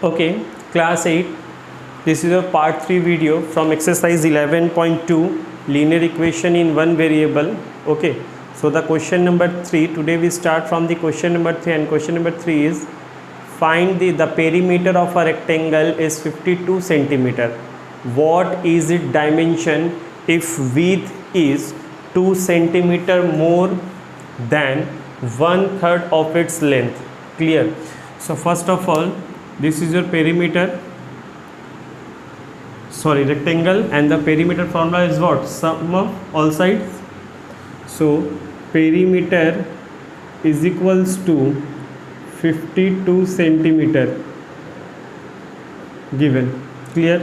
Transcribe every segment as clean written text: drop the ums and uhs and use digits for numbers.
Okay, class 8. This is a part 3 video from exercise 11.2 linear equation in one variable. Okay, so the question number 3, today we start from the question number 3, and question number 3 is find the perimeter of a rectangle is 52 centimeter. What is its dimension if width is 2 centimeter more than 1/3 of its length? Clear? So first of all, this is your rectangle, and the perimeter formula is what? Sum of all sides. So perimeter is equals to 52 centimeter given. Clear?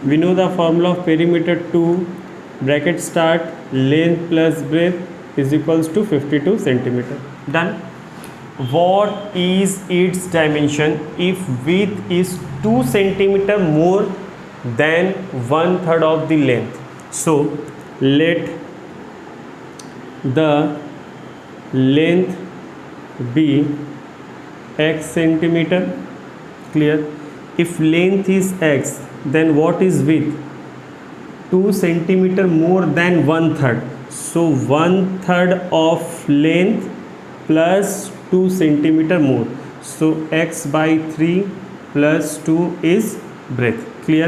We know the formula of perimeter. 2 bracket start length plus breadth is equals to 52 centimeter. Done. What is its dimension if width is 2 centimeter more than 1/3 of the length? So let the length be x centimeter. Clear? If length is x, then what is width? 2 centimeter more than 1/3. So 1/3 of length plus 2 centimeter more. So x by 3 plus 2 is breadth. Clear?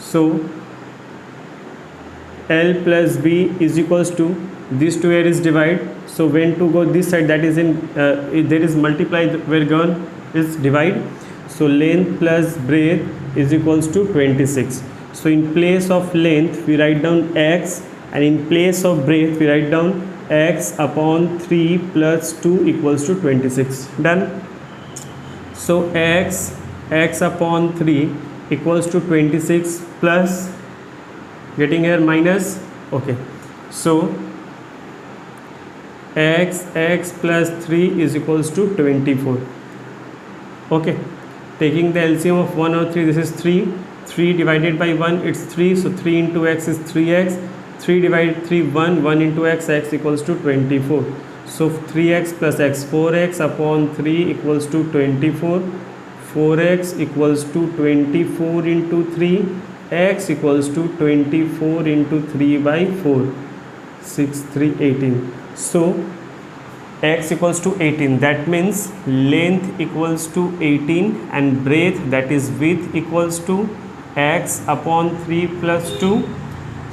So L plus B is equals to, these two areas divide. So when to go this side, that is in there is multiply, where gone is divide. So length plus breadth is equals to 26. So in place of length we write down x, and in place of breadth we write down x upon 3 plus 2 equals to 26. Done. So x upon 3 equals to 26 plus, getting here minus. Okay, so x plus 3 is equals to 24. Okay, taking the LCM of 1 or 3, this is 3 divided by 1, it's 3. So 3 into x is 3x. 3 divided 3 1 into x equals to 24. So 3x plus x, 4x upon 3 equals to 24. 4x equals to 24 into 3, x equals to 24 into 3 by 4, 6 3 18. So x equals to 18, that means length equals to 18 and breadth, that is width, equals to x upon 3 plus 2.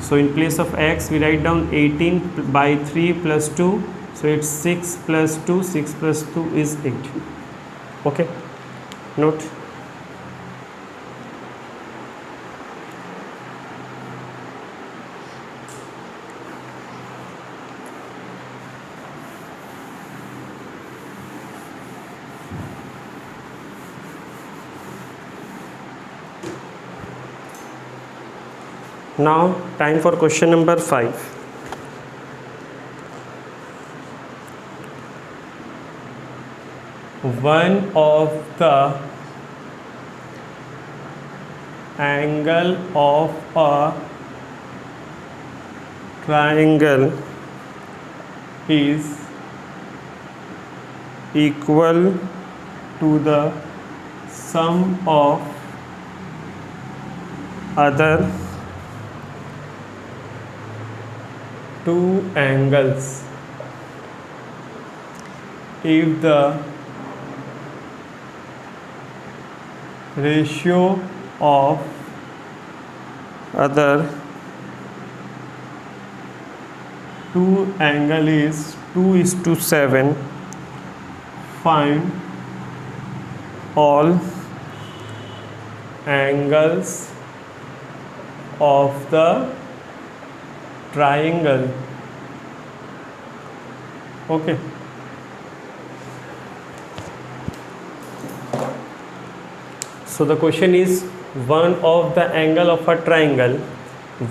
So in place of x we write down 18 by 3 plus 2. So it's 6 plus 2, 6 plus 2 is 8. Okay, note. Now time for question number 5. One of the angle of a triangle is equal to the sum of other two angles if the ratio of other two angle is 2:7. Find all angles of the triangle. Okay, so the question is one of the angle of a triangle,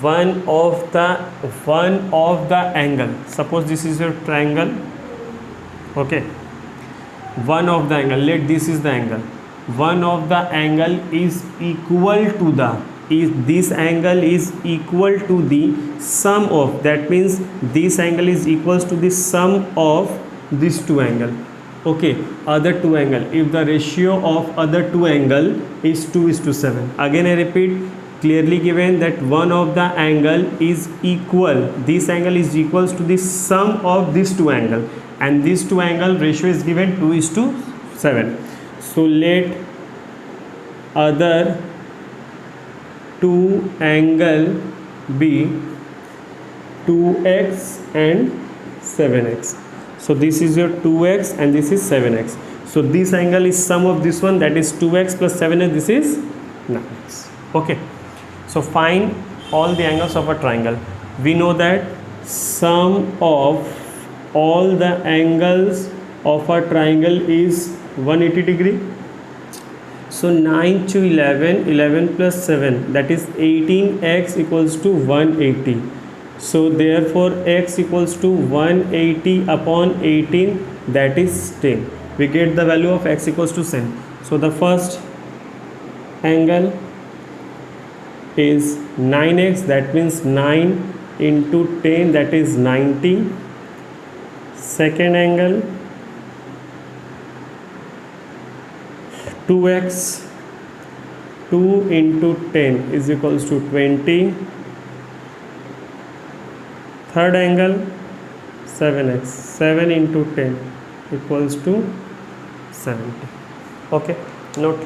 one of the angle, suppose this is your triangle. Okay, one of the angle, let this is the angle, one of the angle is equal to the, this angle is equal to the sum of, that means this angle is equals to the sum of these two angle. Okay, other two angle, if the ratio of other two angle is 2:7, again I repeat, clearly given that one of the angle is equal, this angle is equals to the sum of these two angle, and these two angle ratio is given 2:7. So let other two angle be 2x and 7x. So this is your 2x and this is 7x. So this angle is sum of this one, that is 2x plus 7x, this is 9x. Okay, so find all the angles of a triangle. We know that sum of all the angles of a triangle is 180 degree. So 9 to 11, 11 plus 7, that is 18x equals to 180. So therefore x equals to 180 upon 18, that is 10. We get the value of x equals to 10. So the first angle is 9x, that means 9 into 10, that is 90. Second angle 2x, 2 into 10 is equals to 20. Third angle 7x, 7 into 10 equals to 70. Okay, note.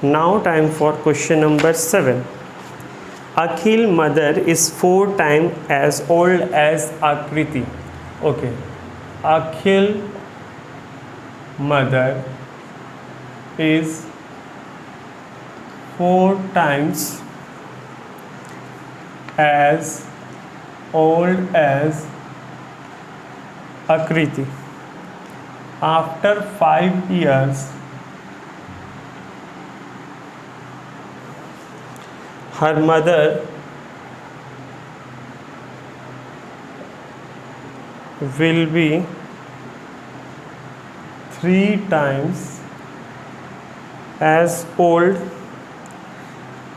Now time for question number 7. Akhil mother is 4 times as old as Akriti. Okay, Akhil mother is 4 times as old as Akriti. After 5 years, her mother will be 3 times as old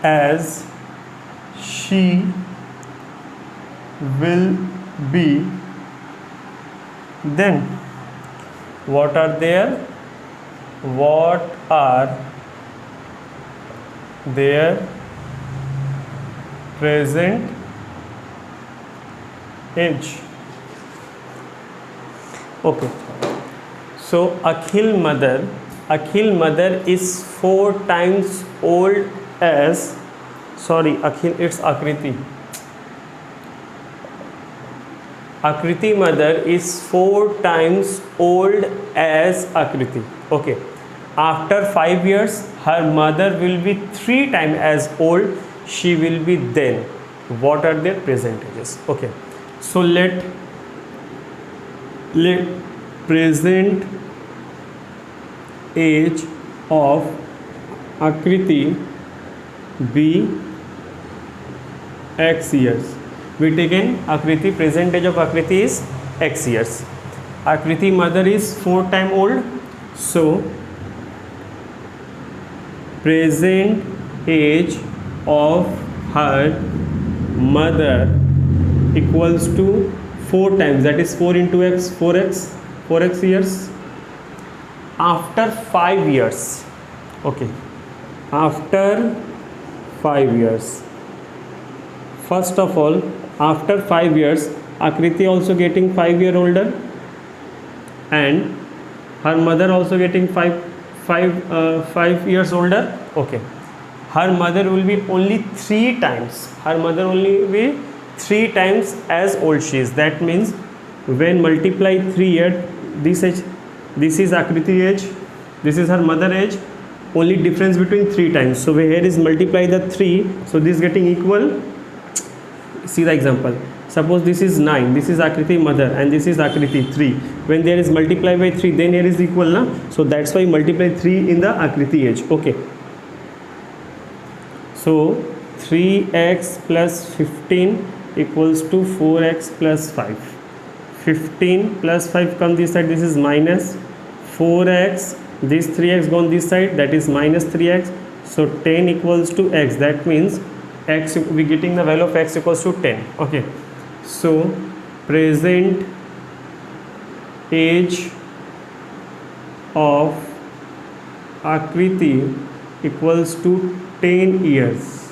as she will be then. What are their present age? Okay, so Akhil mother is 4 times old as, sorry, Akhil, it's Akriti. Akriti mother is 4 times old as Akriti. Okay, after 5 years, her mother will be 3 times as old she will be then. What are their percentages? Okay, so let present age of Akriti be x years. We taken Akriti, present age of Akriti is x years. Akriti mother is 4 times old, so present age of her mother equals to 4 times, that is 4 into x, 4x years. After 5 years, okay, after 5 years, first of all, after 5 years, Akriti also getting 5 year older, and her mother also getting 5 years older. Okay, her mother will be only 3 times. Her mother only be 3 times as old she is. That means when multiply 3 years, this age, this is Akriti age, this is her mother age. Only difference between 3 times. So here is multiply the 3. So this getting equal. See the example. Suppose this is 9, this is Akriti mother, and this is Akriti 3. When there is multiply by 3, then here is equal, na? So that's why multiply 3 in the Akriti age. Okay. So 3x plus 15 equals to 4x plus 5. 15 plus 5 come this side, this is minus 4x this 3x gone this side, that is minus 3x. So 10 equals to x, that means x, we getting the value of x equals to 10. Okay, so present age of Akriti equals to 10 years,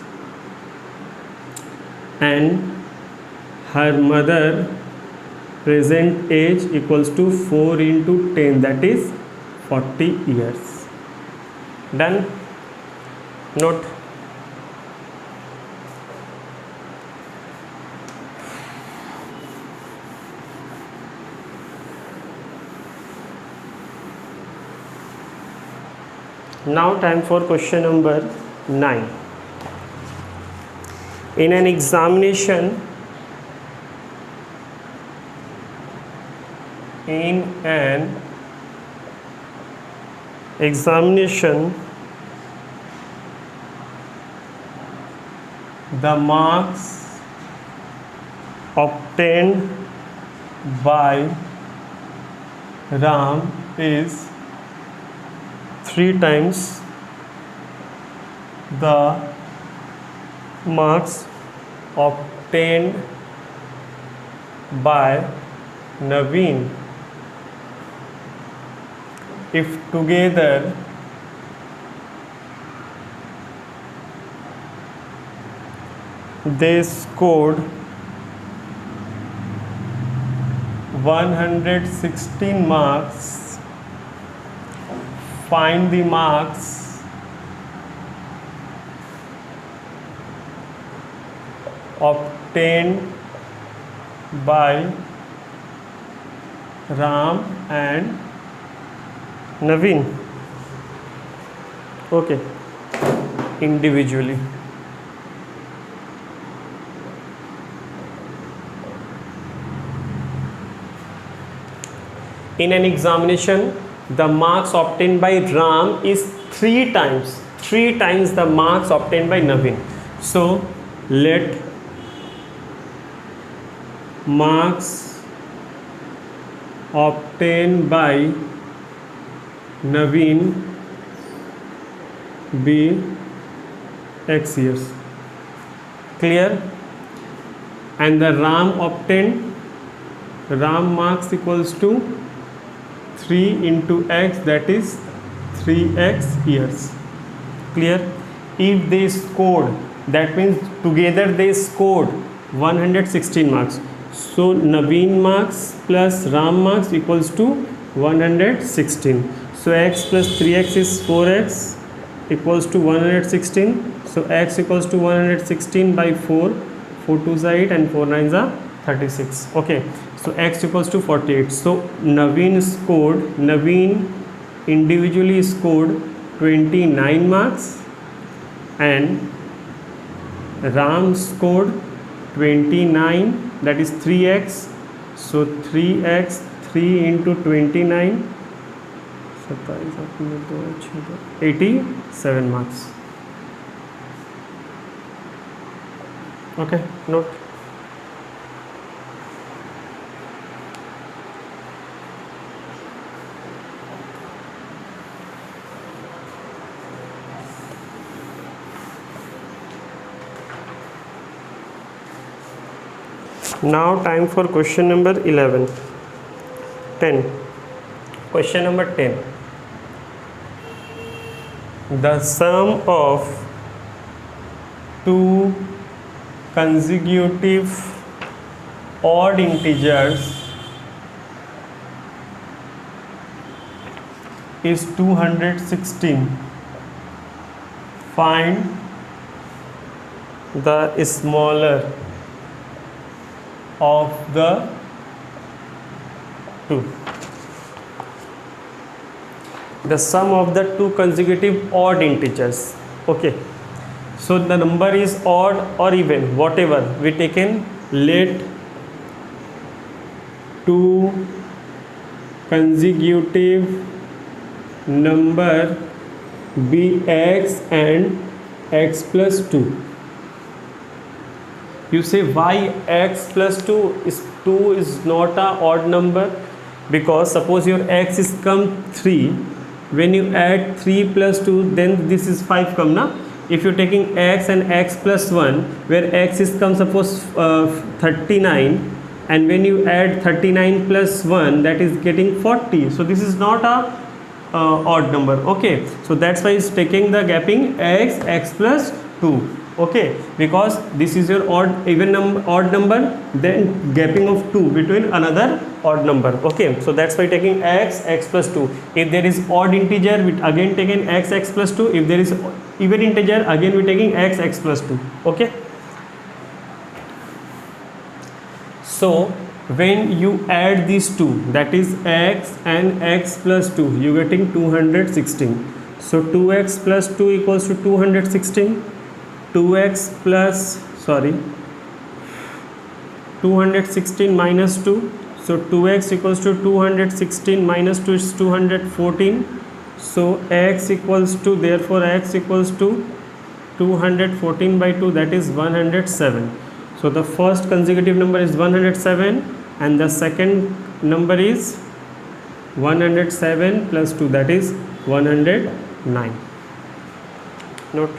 and her mother present age equals to 4 into 10, that is 40 years. Done? Note. Now time for question number 9. In an examination, the marks obtained by Ram is 3 times the marks obtained by Naveen if together they scored 116 marks. Find the marks obtained by Ram and Naveen. Okay, individually. In an examination, the marks obtained by Ram is 3 times the marks obtained by Naveen. So let marks obtained by Naveen be x years. Clear? And the Ram marks equals to 3 into x, that is 3x years. Clear? If they scored, that means together they scored 116 marks. So Naveen marks plus Ram marks equals to 116. So x plus 3x is 4x equals to 116. So x equals to 116 by 4. 4 2s are 8 and 4 9s are 36. Okay. So x equals to 48. So Naveen individually scored 29 marks and Ram scored 29, that is 3x. So 3x, 3 into 29, 87 marks. Okay, note. Now time for question number 10. Question number 10. The sum of two consecutive odd integers is 216. Find the smaller of the two. The sum of the two consecutive odd integers. Okay, so the number is odd or even, whatever we taken. Let two consecutive number be x and x plus 2. You say why x plus 2 is not a odd number? Because suppose your x is come 3, when you add 3 plus 2, then this is 5 come na. If you're taking x and x plus 1, where x is come suppose 39, and when you add 39 plus 1, that is getting 40. So this is not a odd number. Okay, so that's why it's taking the gapping x plus 2. Okay, because this is your odd number, then gapping of 2 between another odd number. Okay, so that's why taking x plus 2. If there is odd integer, we again taking x plus 2. If there is even integer, again we taking x plus 2. Okay, so when you add these two, that is x and x plus 2, you getting 216. So 2x plus 2 equals to 216. 2x plus 216 minus 2, so 2x equals to 216 minus 2 is 214. So x equals to, therefore x equals to 214 by 2, that is 107. So the first consecutive number is 107 and the second number is 107 plus 2, that is 109. Note.